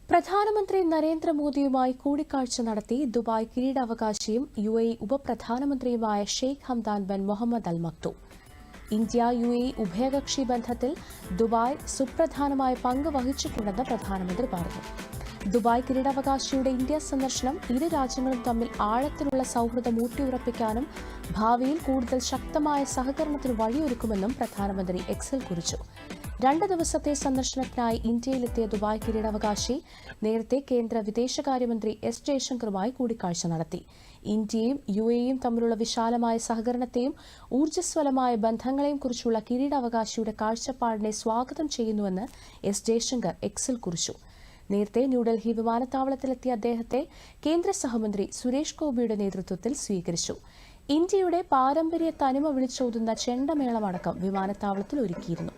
പ്രധാനമന്ത്രി നരേന്ദ്രമോദിയുമായി കൂടിക്കാഴ്ച നടത്തി ദുബായ് കിരീടാവകാശിയും UAE ഉപപ്രധാനമന്ത്രിയുമായ Sheikh Hamdan bin Mohammed al Maktoum. India UAE ഉഭയകക്ഷി ബന്ധത്തിൽ ദുബായ് സുപ്രധാനമായ പങ്ക് വഹിച്ചിട്ടുണ്ടെന്ന് പ്രധാനമന്ത്രി പറഞ്ഞു. ദുബായ് കിരീടാവകാശിയുടെ ഇന്ത്യ സന്ദർശനം ഇരു രാജ്യങ്ങളും തമ്മിൽ ആഴത്തിലുള്ള സൌഹൃദം ഊട്ടിയുറപ്പിക്കാനും ഭാവിയിൽ കൂടുതൽ ശക്തമായ സഹകരണത്തിന് വഴിയൊരുക്കുമെന്നും പ്രധാനമന്ത്രി എക്സിൽ കുറിച്ചു. 2 ദിവസത്തെ സന്ദർശനത്തിനായി ഇന്ത്യയിലെത്തിയ ദുബായ് കിരീടാവകാശി നേരത്തെ കേന്ദ്ര വിദേശകാര്യമന്ത്രി S. ജയശങ്കറുമായി കൂടിക്കാഴ്ച നടത്തി. ഇന്ത്യയും UAEയും തമ്മിലുള്ള വിശാലമായ സഹകരണത്തെയും ഊർജ്ജസ്വലമായ ബന്ധങ്ങളെയും കുറിച്ചുള്ള കിരീടാവകാശിയുടെ കാഴ്ചപ്പാടിനെ സ്വാഗതം ചെയ്യുന്നുവെന്ന് S. ജയശങ്കർ എക്സിൽ കുറിച്ചു. നേരത്തെ ന്യൂഡൽഹി വിമാനത്താവളത്തിലെത്തിയ അദ്ദേഹത്തെ കേന്ദ്ര സഹമന്ത്രി സുരേഷ് ഗോപിയുടെ നേതൃത്വത്തിൽ സ്വീകരിച്ചു. ഇന്ത്യയുടെ പാരമ്പര്യ തനിമ വിളിച്ചോതുന്ന ചെണ്ടമേളമടക്കം വിമാനത്താവളത്തിൽ ഒരുക്കിയിരുന്നു.